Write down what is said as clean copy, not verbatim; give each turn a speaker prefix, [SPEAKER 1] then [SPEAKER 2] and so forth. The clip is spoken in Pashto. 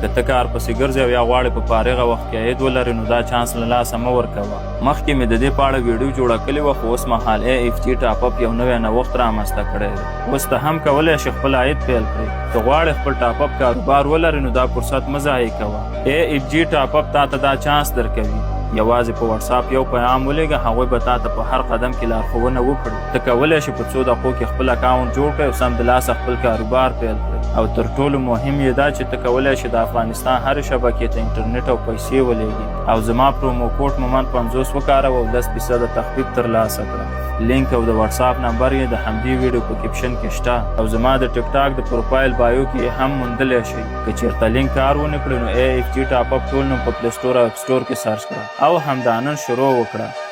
[SPEAKER 1] که ته کار پسې ګرځې او یا غواړې په فارغه وخت کې عاید ولرې نو دا چانس له لاسه مه ورکوه. مخکې مې د دې په اړه ویډیو جوړه کړې وه خو اوس مهال AFG ټاپ اپ یو نوی نوښت رامنځته کړی دی. اوس ته هم کولی شې خپل عاید پیل کړې. که غواړې خپل ټاپ اپ کاروبار ولرې نو دا فرصت مه ضایع کوه. AFG ټاپ اپ تا ته دا چانس درکوي. یوازې په واتساپ یو پیغام ولېږه، هغوی به تا ته په هر قدم کې لارښوونه وکړي. ته کولی شې په څو دقیقو کې خپل اکاونټ جوړ کړې او سمدلاسه خپل کاروبار پیل کړې. او تر ټولو مهم یې دا چې ته کولی شې د افغانستان هرې شبکې ته انټرنیټ او پیسې ولېږي. او زما پرومو کوډ مومند 50 وکاروه او 10% تخفیف ترلاسه کړه. لینک او د واتساپ نمبر یې د همدې ویډیو په کیپشن کې شته او زما د ټیک ټاک د پروفایل بایو کې هم موندلی شئ. که چېرته لینک کار ونه کړي نو AFG ټاپ اپ ټول نوم په پلی سټور او اپ سټور کې سرچ کړه او همدا نن شروع وکړه.